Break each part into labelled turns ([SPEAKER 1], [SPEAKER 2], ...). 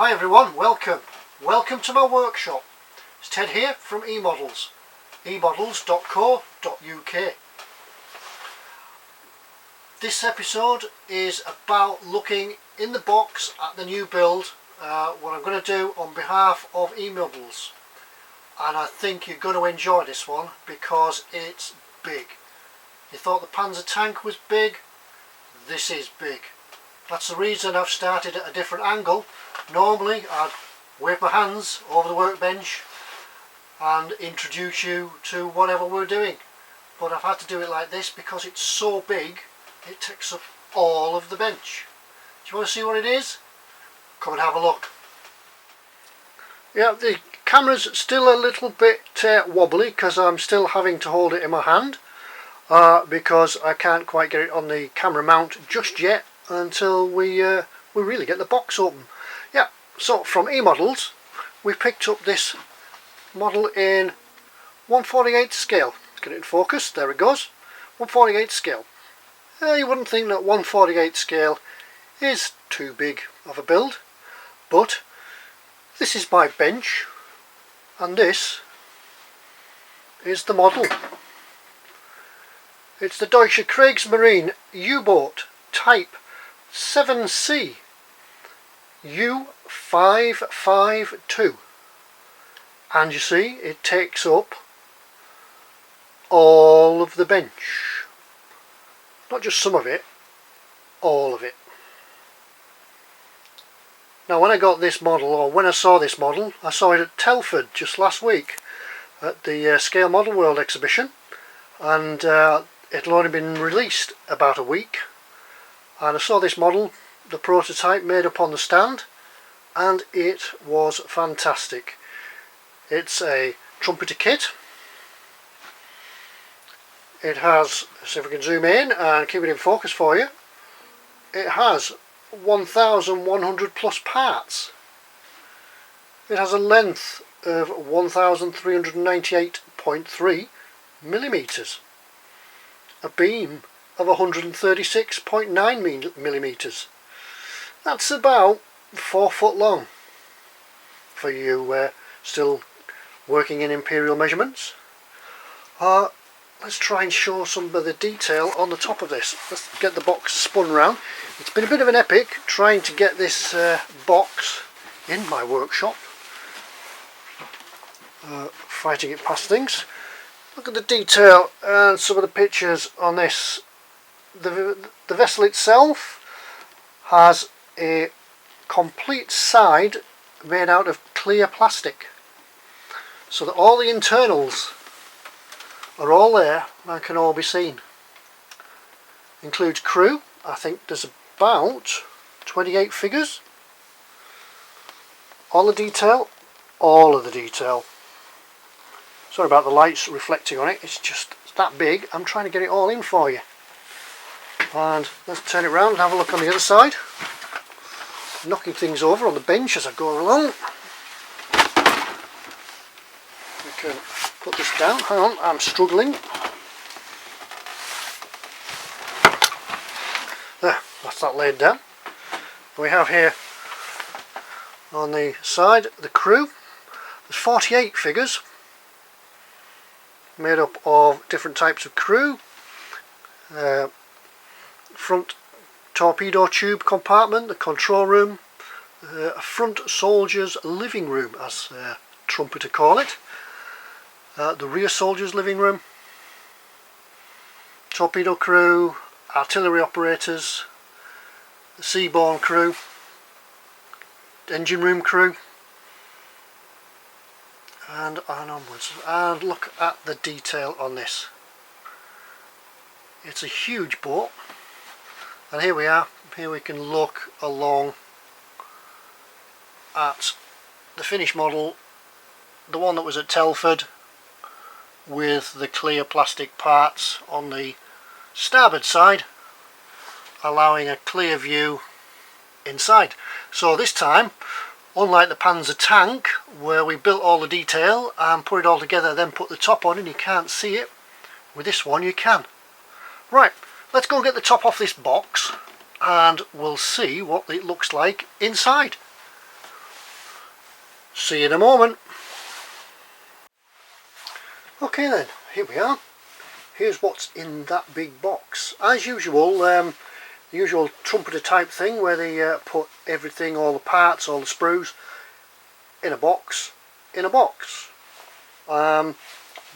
[SPEAKER 1] Hi everyone, welcome to my workshop. It's Ted here from eModels, emodels.co.uk. This episode is about looking in the box at the new build, what I'm going to do on behalf of eModels, and I think you're going to enjoy this one because it's big. You thought the Panzer tank was big? This is big. That's the reason I've started at a different angle. Normally I'd wave my hands over the workbench and introduce you to whatever we're doing, but I've had to do it like this because it's so big it takes up all of the bench. Do you want to see what it is? Come and have a look. Yeah, the camera's still a little bit wobbly because I'm still having to hold it in my hand because I can't quite get it on the camera mount just yet until we really get the box open. Yeah, so from eModels we picked up this model in 1/48 scale. Let's get it in focus, there it goes, 1/48 scale. You wouldn't think that 1/48 scale is too big of a build, but this is my bench and this is the model. It's the Deutsche Kriegsmarine U-boat type 7C U552, and you see it takes up all of the bench, not just some of it, all of it. Now when I got this model, or when I saw this model, I saw it at Telford just last week at the Scale Model World exhibition, and it had only been released about a week, and I saw this model, the prototype, made up on the stand, and it was fantastic. It's a trumpeter kit. It has, see if we can zoom in and keep it in focus for you, it has 1,100 plus parts. It has a length of 1,398.3 millimeters, a beam of 136.9 millimeters. That's about 4 foot long for you still working in imperial measurements. Let's try and show some of the detail on the top of this. Let's get the box spun round. It's been a bit of an epic trying to get this box in my workshop, fighting it past things. Look at the detail and some of the pictures on this. The vessel itself has a complete side made out of clear plastic, so that all the internals are all there and can all be seen. Includes crew. I think there's about 28 figures. All the detail, all of the detail. Sorry about the lights reflecting on it, it's just that big. I'm trying to get it all in for you. And let's turn it around and have a look on the other side. Knocking things over on the bench as I go along. We can put this down. Hang on, I'm struggling. There, that's that laid down. We have here on the side the crew. There's 48 figures made up of different types of crew. Front torpedo tube compartment, the control room, a front soldier's living room, as trumpeter call it, the rear soldier's living room, torpedo crew, artillery operators, the seaborne crew, engine room crew, and on onwards. And look at the detail on this. It's a huge boat, and here we are. Here we can look along at the finished model, the one that was at Telford, with the clear plastic parts on the starboard side, allowing a clear view inside. So this time, unlike the Panzer tank where we built all the detail and put it all together, then put the top on and you can't see it, with this one you can. Right, let's go and get the top off this box and we'll see what it looks like inside. See you in a moment. Okay then, here we are. Here's what's in that big box. As usual, the usual trumpeter type thing where they put everything, all the parts, all the sprues in a box.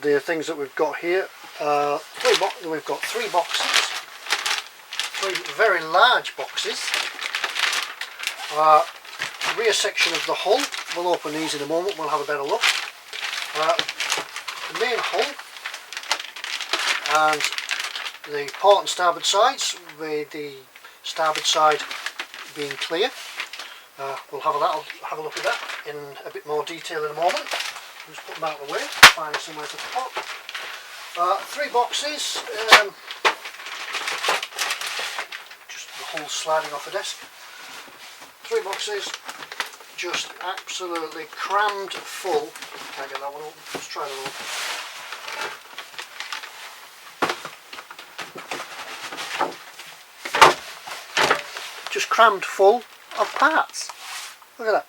[SPEAKER 1] The things that we've got here, we've got three boxes, three very large boxes. Rear section of the hull, we'll open these in a moment, we'll have a better look. The main hull and the port and starboard sides, with the starboard side being clear. We'll have a look at that in a bit more detail in a moment. Just put them out of the way, find somewhere to put. Three boxes, just the hull sliding off the desk. Three boxes, just absolutely crammed full. Can't get that one open, let's try that one. Just crammed full of parts. Look at that.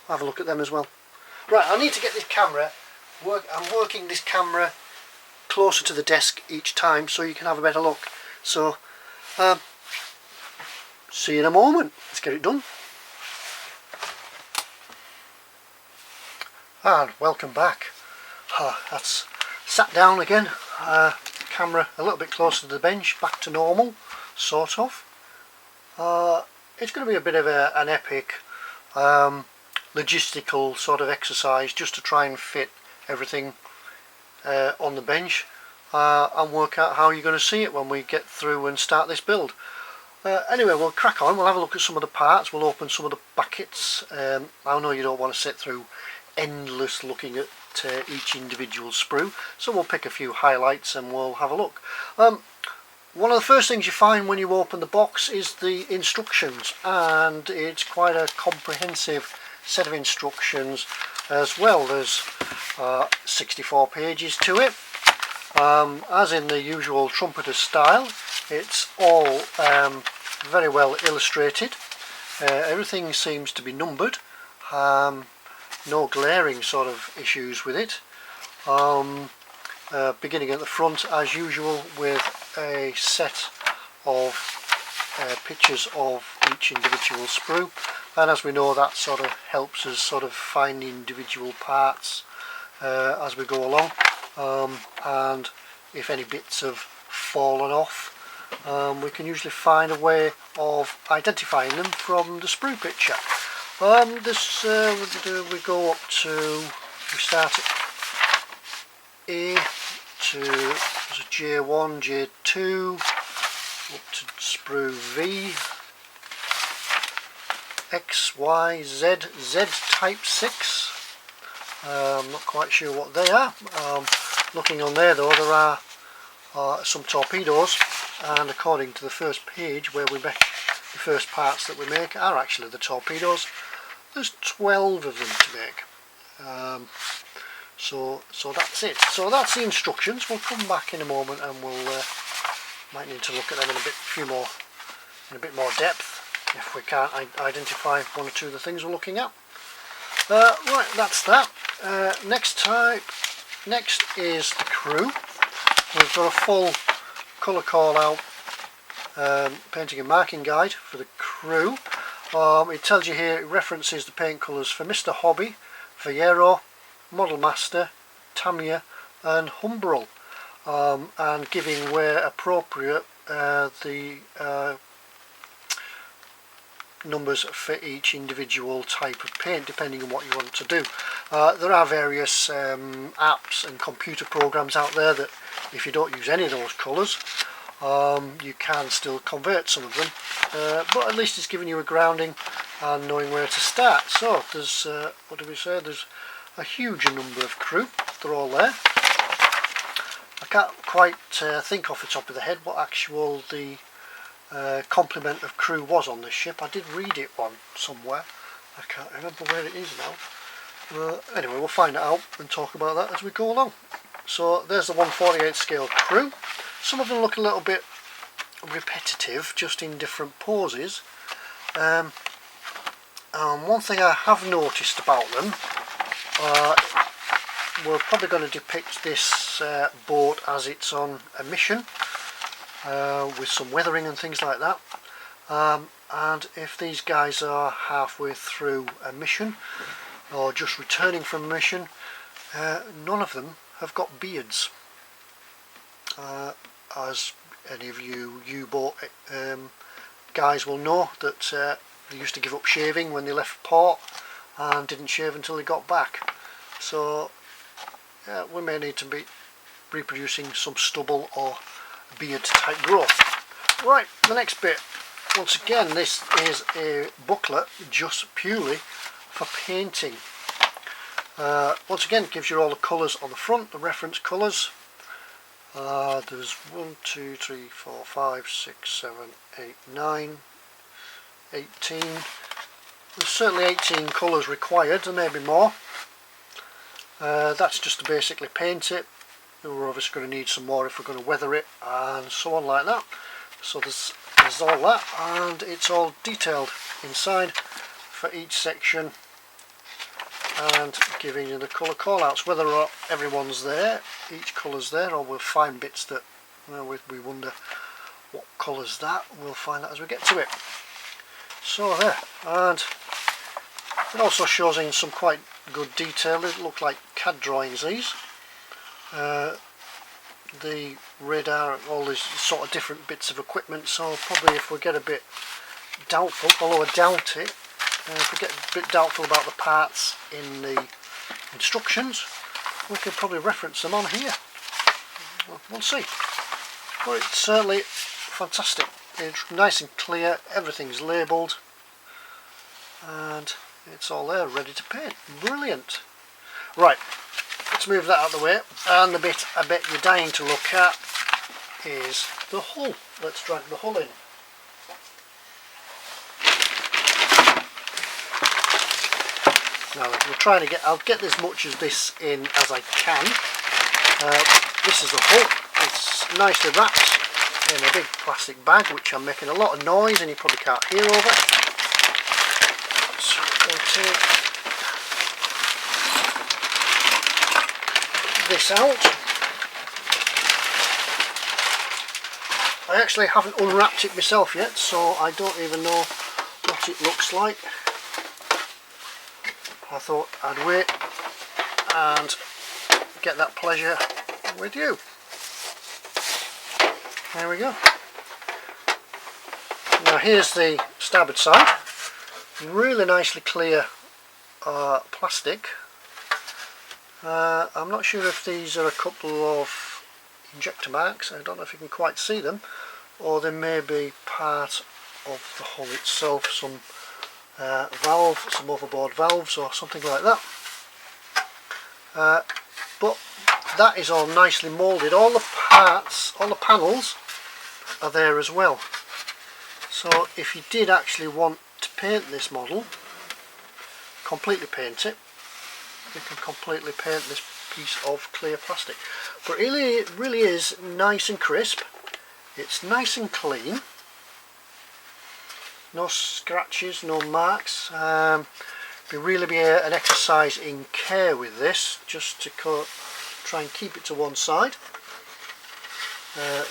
[SPEAKER 1] I'll have a look at them as well. Right, I need to get this camera, I'm working this camera closer to the desk each time so you can have a better look. So, see you in a moment. Let's get it done. And welcome back. That's sat down again. Camera a little bit closer to the bench, back to normal, sort of. It's going to be a bit of an epic logistical sort of exercise just to try and fit everything on the bench and work out how you're going to see it when we get through and start this build. Anyway, we'll crack on, we'll have a look at some of the parts, we'll open some of the buckets. I know you don't want to sit through endless looking at each individual sprue, so we'll pick a few highlights and we'll have a look. One of the first things you find when you open the box is the instructions, and it's quite a comprehensive set of instructions as well. There's 64 pages to it. As in the usual trumpeter style, it's all very well illustrated. Everything seems to be numbered. No glaring sort of issues with it. Beginning at the front as usual with a set of pictures of each individual sprue, and as we know that sort of helps us sort of find the individual parts as we go along, and if any bits have fallen off, we can usually find a way of identifying them from the sprue picture. We go up to, we start at A to J1, J2, up to sprue V, X, Y, Z, Z type 6. I'm not quite sure what they are. Looking on there though, there are some torpedoes, and according to the first page where we make the first parts that we make are actually the torpedoes. There's 12 of them to make. So that's it. So that's the instructions. We'll come back in a moment and we'll might need to look at them in a bit more depth if we can't identify one or two of the things we're looking at. Right, that's that. Next is the crew. We've got a full colour call out painting and marking guide for the crew. It tells you here, it references the paint colours for Mr. Hobby, Viero, Model Master, Tamiya and Humbrol, and giving where appropriate the numbers for each individual type of paint depending on what you want to do. There are various apps and computer programs out there that if you don't use any of those colours, you can still convert some of them, but at least it's giving you a grounding and knowing where to start. So there's what do we say, there's a huge number of crew. They're all there. I can't quite think off the top of the head what actual the complement of crew was on this ship. I did read it one somewhere, I can't remember where it is now. Anyway, we'll find it out and talk about that as we go along. So there's the 1/48 scale crew. Some of them look a little bit repetitive, just in different poses. One thing I have noticed about them, we're probably going to depict this boat as it's on a mission with some weathering and things like that. And if these guys are halfway through a mission or just returning from a mission, none of them have got beards. As any of you U-boat guys will know, that they used to give up shaving when they left port and didn't shave until they got back. So we may need to be reproducing some stubble or beard type growth. Right, the next bit. Once again, this is a booklet just purely for painting. Once again, it gives you all the colours on the front, the reference colours. There's 1, 2, 3, 4, 5, 6, 7, 8, 9, 18. There's certainly 18 colours required, there may be more. That's just to basically paint it. We're obviously going to need some more if we're going to weather it and so on like that. So there's all that, and it's all detailed inside for each section and giving you the colour callouts. Whether or not everyone's there, each colour's there, or we'll find bits that we wonder what colour's that. We'll find that as we get to it. So there, and it also shows in some quite good detail. It look like CAD drawings, these. The radar, all these sort of different bits of equipment, so probably if we get a bit doubtful, although I doubt it, if we get a bit doubtful about the parts in the instructions, we could probably reference them on here. We'll see. But it's certainly fantastic. It's nice and clear, everything's labelled, and it's all there ready to paint. Brilliant. Right, let's move that out of the way, and the bit I bet you're dying to look at is the hull. Let's drag the hull in. Now we're trying to I'll get as much of this in as I can. This is the hull. It's nicely wrapped in a big plastic bag, which I'm making a lot of noise and you probably can't hear over. So we'll take this out. I actually haven't unwrapped it myself yet, so I don't even know what it looks like. I thought I'd wait and get that pleasure with you. There we go. Now here's the starboard side. Really nicely clear plastic. I'm not sure if these are a couple of injector marks. I don't know if you can quite see them, or they may be part of the hull itself, some valve, some overboard valves or something like that. But that is all nicely moulded. All the parts, all the panels are there as well. So if you did actually want to paint this model, completely paint it, you can completely paint this piece of clear plastic. But it really is nice and crisp. It's nice and clean. No scratches, no marks. It really be an exercise in care with this, just to try and keep it to one side,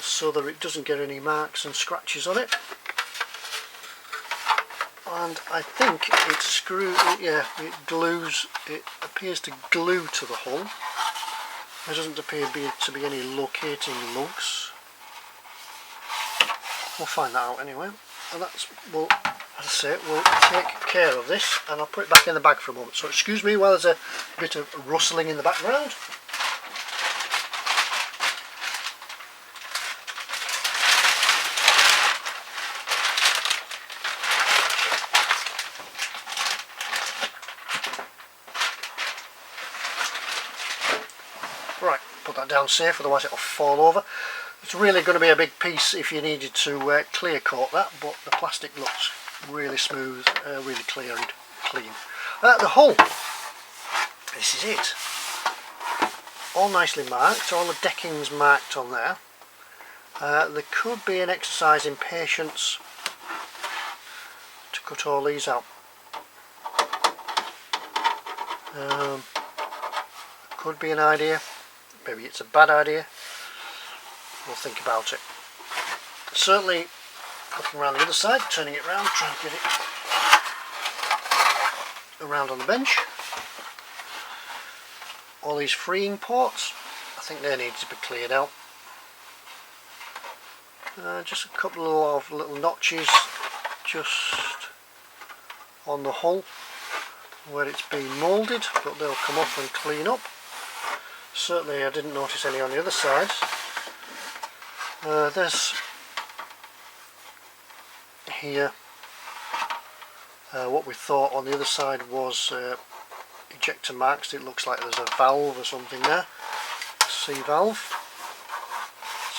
[SPEAKER 1] so that it doesn't get any marks and scratches on it. And I think it glues. It appears to glue to the hull. There doesn't appear to be any locating lugs. We'll find that out anyway. And that's, well, as I say, we'll take care of this, and I'll put it back in the bag for a moment. So excuse me while there's a bit of rustling in the background. Right, put that down safe, otherwise it'll fall over. It's really going to be a big piece if you needed to clear coat that, but the plastic looks really smooth, really clear and clean. The hull, this is it. All nicely marked, all the decking's marked on there. There could be an exercise in patience to cut all these out. Could be an idea, maybe it's a bad idea, we'll think about it. Certainly looking around the other side, turning it around, trying to get it around on the bench. All these freeing ports, I think they need to be cleared out. Just a couple of little notches just on the hull where it's been moulded, but they'll come off and clean up. Certainly I didn't notice any on the other side. There's here what we thought on the other side was ejector marks. It looks like there's a valve or something there, C valve,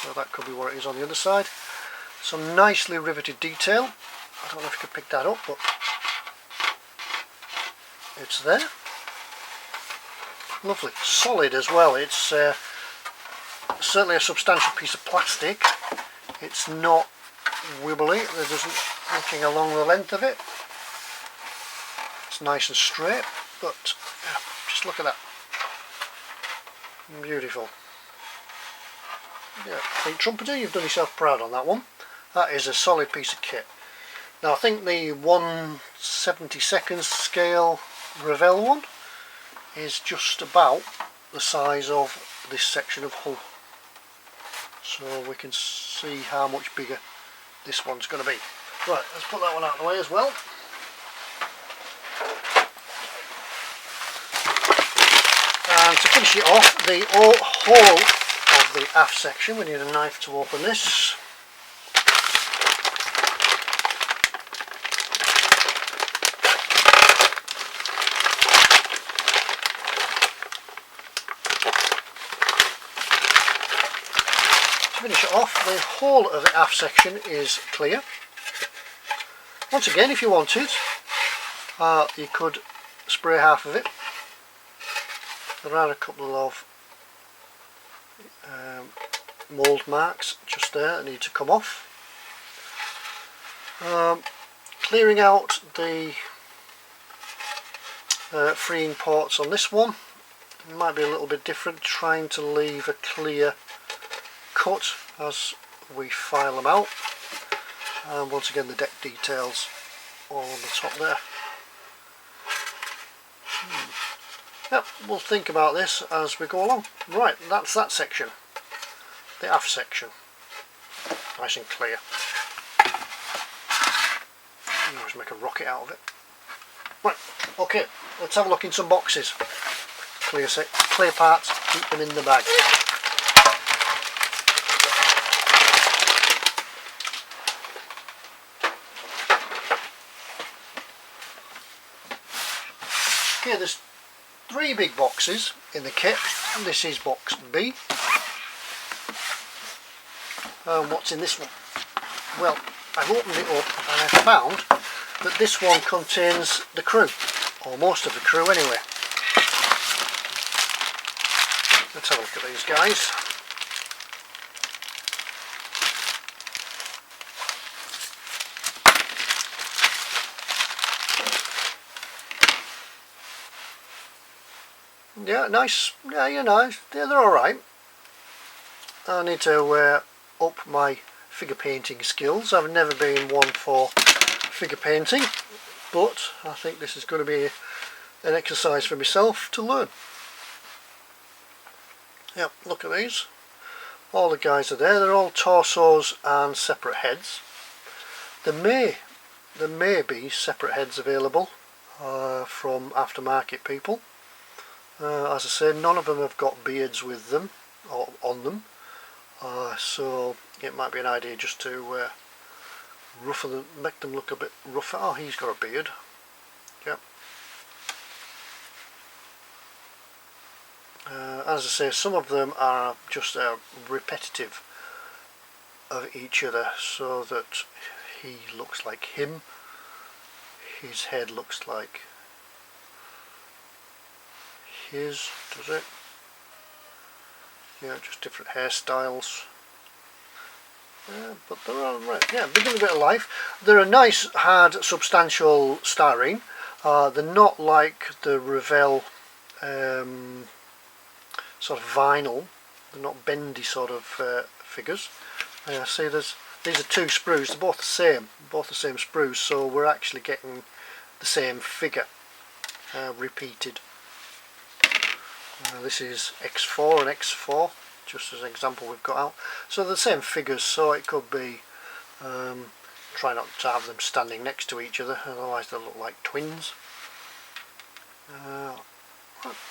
[SPEAKER 1] so that could be what it is on the other side. Some nicely riveted detail. I don't know if you could pick that up, but it's there. Lovely, solid as well. It's certainly a substantial piece of plastic. It's not wibbly, there doesn't, looking along the length of it, it's nice and straight, but yeah, just look at that, beautiful. Yeah, HUGE Trumpeter, you've done yourself proud on that one. That is a solid piece of kit. Now I think the 1/72 scale Revell one is just about the size of this section of hull, so we can see how much bigger this one's going to be. Right, let's put that one out of the way as well. And to finish it off, the whole of the aft section, we need a knife to open this. To finish it off, the whole of the aft section is clear. Once again, if you wanted, you could spray half of it. There are a couple of mould marks just there that need to come off. Clearing out the freeing ports on this one might be a little bit different, trying to leave a clear cut as we file them out. And once again the deck details all on the top there. Yep, we'll think about this as we go along. Right, that's that section, the aft section, nice and clear. Let's make a rocket out of it. Right, okay, let's have a look in some boxes. Clear parts, keep them in the bag. Okay, there's 3 big boxes in the kit, and this is box B. What's in this one? Well, I've opened it up and I found that this one contains the crew, or most of the crew anyway. Let's have a look at these guys. Yeah, nice. Yeah, you know, yeah, they're alright. I need to up my figure painting skills. I've never been one for figure painting, but I think this is going to be an exercise for myself to learn. Yep, look at these. All the guys are there. They're all torsos and separate heads. There may be separate heads available from aftermarket people. As I say, none of them have got beards with them or on them, so it might be an idea just to rougher them, make them look a bit rougher. Oh, he's got a beard. Yep. As I say, some of them are just repetitive of each other, so that he looks like him, his head looks like his, does it? Yeah, just different hairstyles. But they're all right. Yeah, they give a bit of life. They're a nice, hard, substantial styrene. They're not like the Revell sort of vinyl. They're not bendy sort of figures. See, these are two sprues. They're both the same sprues, so we're actually getting the same figure repeated. This is X4 and X4, just as an example we've got out. So they're the same figures, so it could be, try not to have them standing next to each other, otherwise they'll look like twins.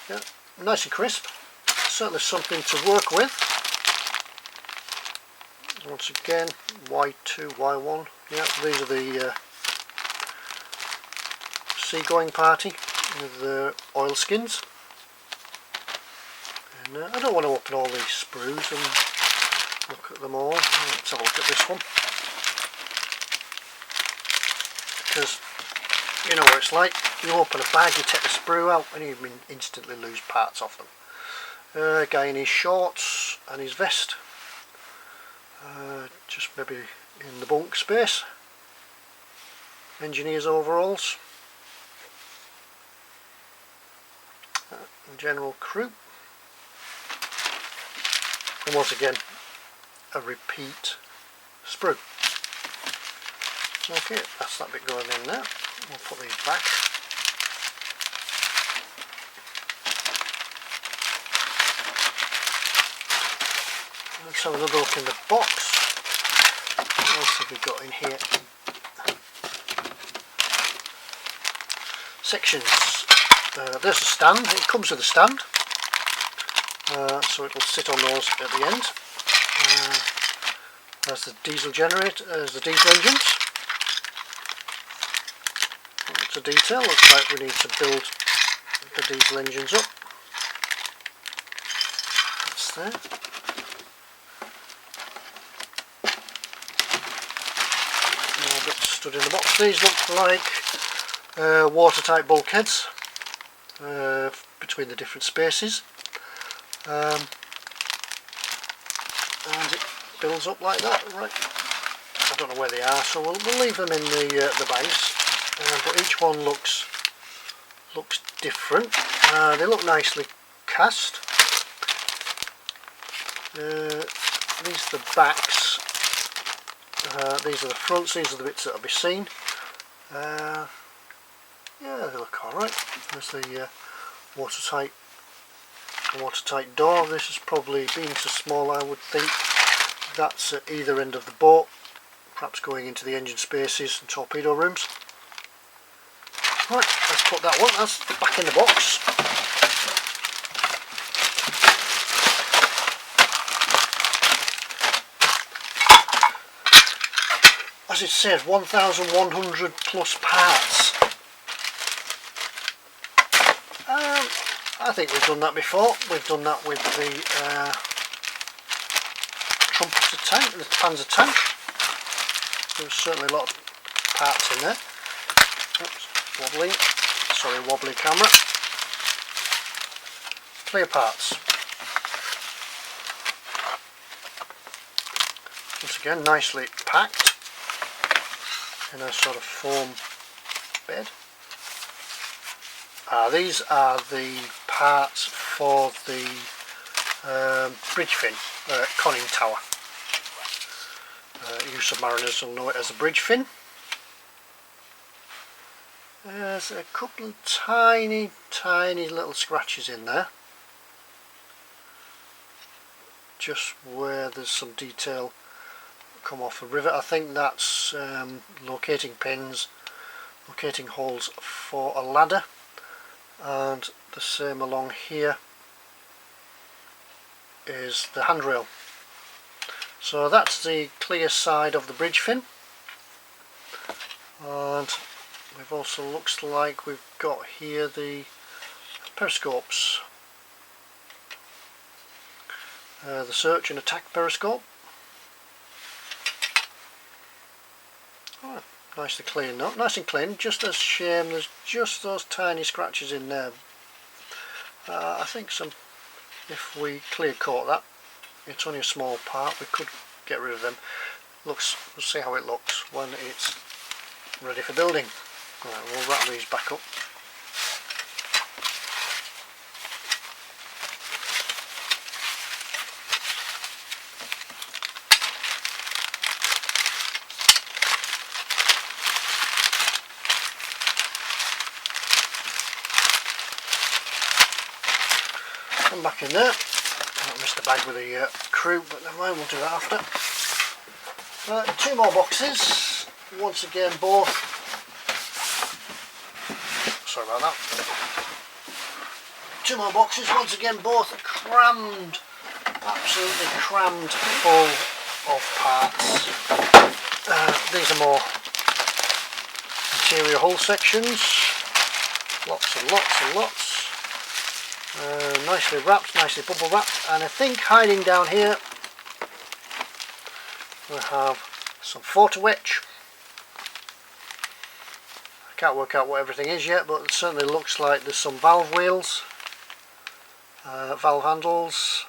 [SPEAKER 1] Yeah, nice and crisp. Certainly something to work with. Once again, Y2, Y1. Yeah, these are the seagoing party with the oil skins. And I don't want to open all these sprues and look at them all. Let's have a look at this one. Because you know what it's like. You open a bag, you take the sprue out, and you instantly lose parts off them. Guy in his shorts and his vest, just maybe in the bunk space. Engineer's overalls, general crew, and once again a repeat sprue. Okay, that's that bit going in there. We'll put these back. Let's have another look in the box. What else have we got in here? Sections. There's a stand. It comes with a stand, so it'll sit on those at the end. There's the diesel generator. There's the diesel engines. Lots of detail. Looks like we need to build the diesel engines up. That's there. Stood in the box. These look like watertight bulkheads between the different spaces, and it builds up like that. Right, I don't know where they are, so we'll leave them in the bags. But each one looks different. They look nicely cast. These are the backs. These are the fronts, these are the bits that will be seen. Yeah, they look alright. There's the watertight door. This is probably, being so small, I would think that's at either end of the boat, perhaps going into the engine spaces and torpedo rooms. Right, let's put that one, that's back in the box. As it says, 1,100 plus parts. I think we've done that before. We've done that with the Trumpeter tank, the Panzer tank. There's certainly a lot of parts in there. Oops, wobbly camera. Clear parts. Once again, nicely packed in a sort of foam bed. These are the parts for the bridge fin, conning tower. You submariners will know it as a bridge fin. There's a couple of tiny little scratches in there, just where there's some detail come off the rivet. I think that's locating pins, locating holes for a ladder, and the same along here is the handrail. So that's the clear side of the bridge fin, and we've also, looks like we've got here the periscopes, the search and attack periscope. Oh, nicely clean, no? Nice and clean. Just a shame there's just those tiny scratches in there. I think if we clear coat that, it's only a small part, we could get rid of them. We'll see how it looks when it's ready for building. Right, we'll wrap these back up. And back in there. I missed the bag with the crew, but never mind, we'll do that after. 2 more boxes, once again both, sorry about that, 2 more boxes, once again both crammed, absolutely crammed full of parts. These are more interior hull sections, lots and lots and lots. Nicely wrapped, nicely bubble wrapped, and I think hiding down here we have some photo etch. I can't work out what everything is yet, but it certainly looks like there's some valve wheels, valve handles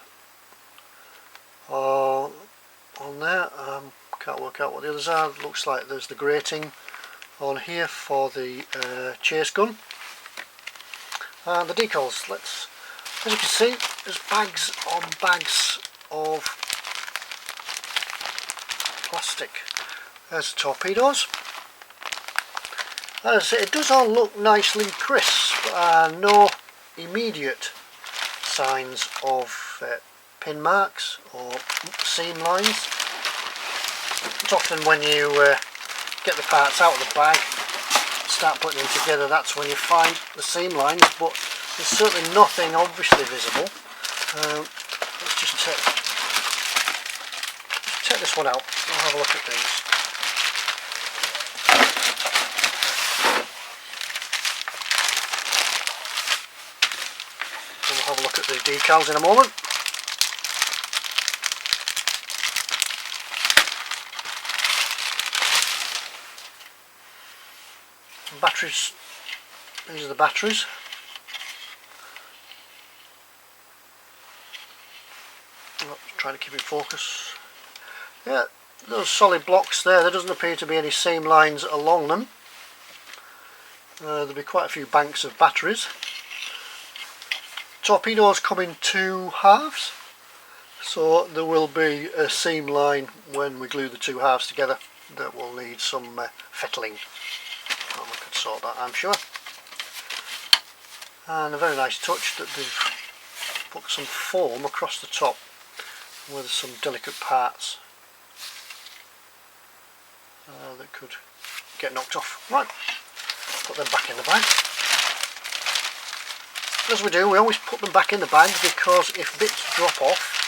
[SPEAKER 1] on there. Can't work out what the others are. Looks like there's the grating on here for the chase gun. And the decals, as you can see, there's bags on bags of plastic. There's the torpedoes. As I say, it does all look nicely crisp. No immediate signs of pin marks or seam lines. It's often when you get the parts out of the bag, start putting them together, that's when you find the seam lines, but there's certainly nothing obviously visible. Let's just take this one out and have a look at these. We'll have a look at the decals in a moment. Batteries, these are the batteries. Trying to keep it focus. Yeah, those solid blocks there doesn't appear to be any seam lines along them. There'll be quite a few banks of batteries. Torpedoes come in 2 halves, so there will be a seam line when we glue the 2 halves together that will need some fettling. Well, we could sort that, I'm sure. And a very nice touch that they've put some foam across the top with some delicate parts that could get knocked off. Right, put them back in the bag. As we do, we always put them back in the bag because if bits drop off,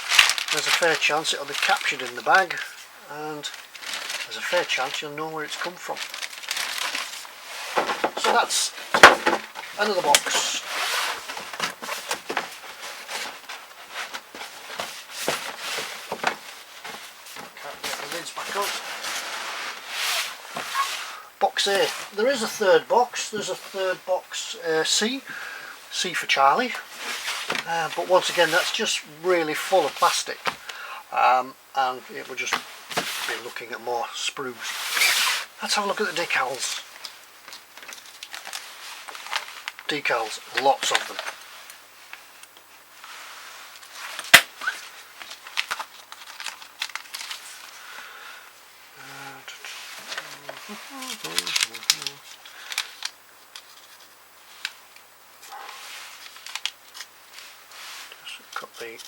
[SPEAKER 1] there's a fair chance it'll be captured in the bag, and there's a fair chance you'll know where it's come from. So that's another box. Back up. Box A. There is a third box. There's a third box C for Charlie. But once again, that's just really full of plastic, and it will just be looking at more sprues. Let's have a look at the decals. Decals, lots of them. Just cut the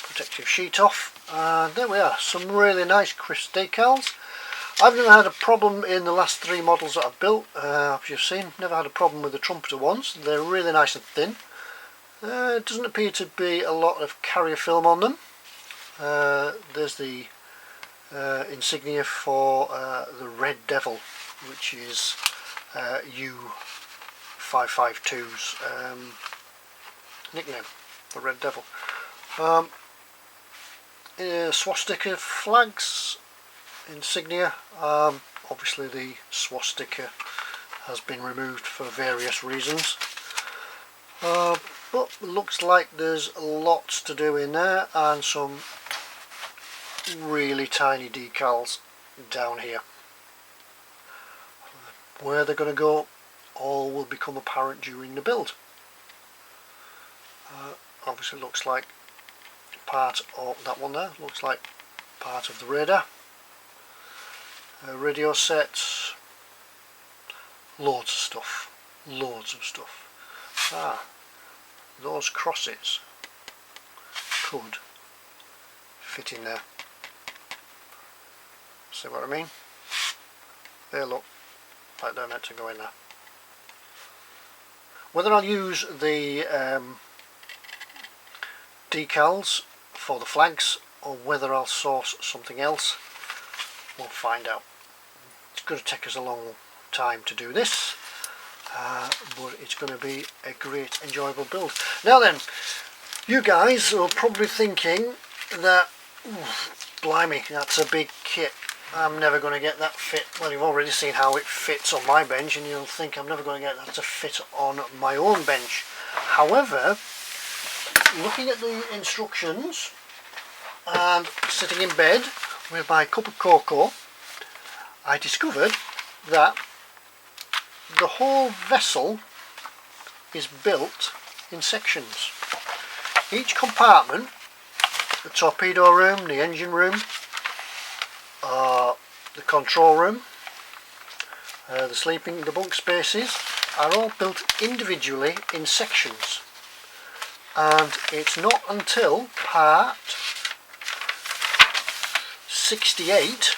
[SPEAKER 1] protective sheet off, and there we are, some really nice crisp decals. I've never had a problem in the last 3 models that I've built, as you've seen. Never had a problem with the Trumpeter ones. They're really nice and thin. It doesn't appear to be a lot of carrier film on them. There's the insignia for the Red Devil, which is U552's nickname, the Red Devil. Swastika flags, insignia. Obviously the swastika has been removed for various reasons, but looks like there's lots to do in there, and some really tiny decals down here. Where they're going to go, all will become apparent during the build. Obviously looks like part of that one there, looks like part of the radar. Radio sets, loads of stuff. those crosses could fit in there. See what I mean? They look like they're meant to go in there. Whether I'll use the decals for the flags or whether I'll source something else, we'll find out. It's going to take us a long time to do this, but it's going to be a great enjoyable build. Now then, you guys are probably thinking that, blimey, that's a big kit, I'm never going to get that fit. Well, you've already seen how it fits on my bench, and you'll think I'm never going to get that to fit on my own bench. However, looking at the instructions and sitting in bed with my cup of cocoa, I discovered that the whole vessel is built in sections. Each compartment, the torpedo room, the engine room, the control room, the bunk spaces, are all built individually in sections. And it's not until part 68,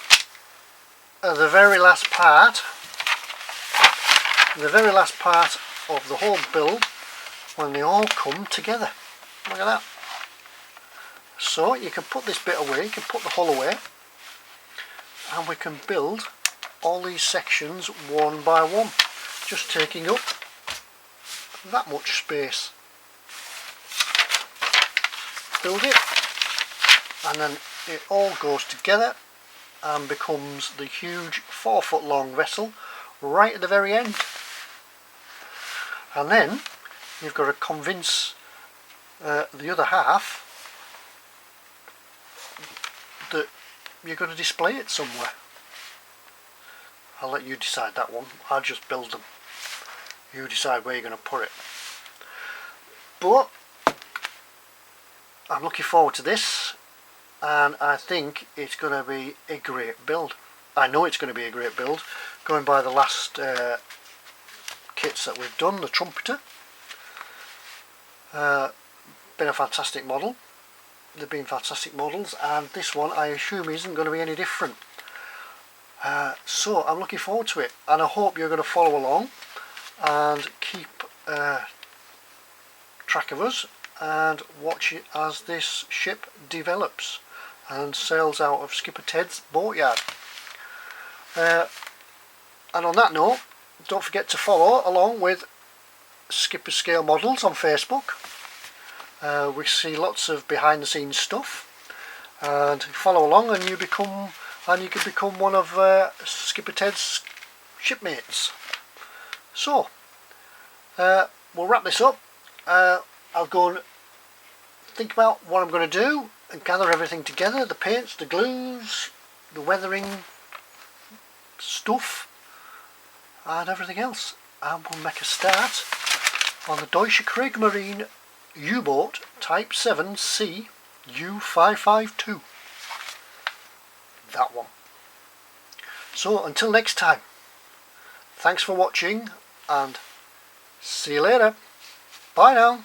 [SPEAKER 1] the very last part of the whole build, when they all come together. Look at that. So you can put this bit away, you can put the hull away, and we can build all these sections one by one, just taking up that much space. Build it, and then it all goes together and becomes the huge 4-foot long vessel right at the very end. And then you've got to convince the other half that you're going to display it somewhere. I'll let you decide that one. I'll just build them. You decide where you're going to put it. But I'm looking forward to this, and I think it's going to be a great build. I know it's going to be a great build, going by the last kits that we've done. The Trumpeter, been a fantastic model. They've been fantastic models, and this one I assume isn't going to be any different. So I'm looking forward to it, and I hope you're going to follow along and keep track of us and watch it as this ship develops and sails out of Skipper Ted's boatyard. And on that note, don't forget to follow along with Skipper Scale Models on Facebook. We see lots of behind the scenes stuff, and follow along and you can become one of Skipper Ted's shipmates. So we'll wrap this up. I'll go and think about what I'm going to do and gather everything together, the paints, the glues, the weathering stuff and everything else, and we'll make a start on the Deutsche Kriegsmarine U-boat Type 7C U552. That one. So until next time, thanks for watching and see you later. Bye now.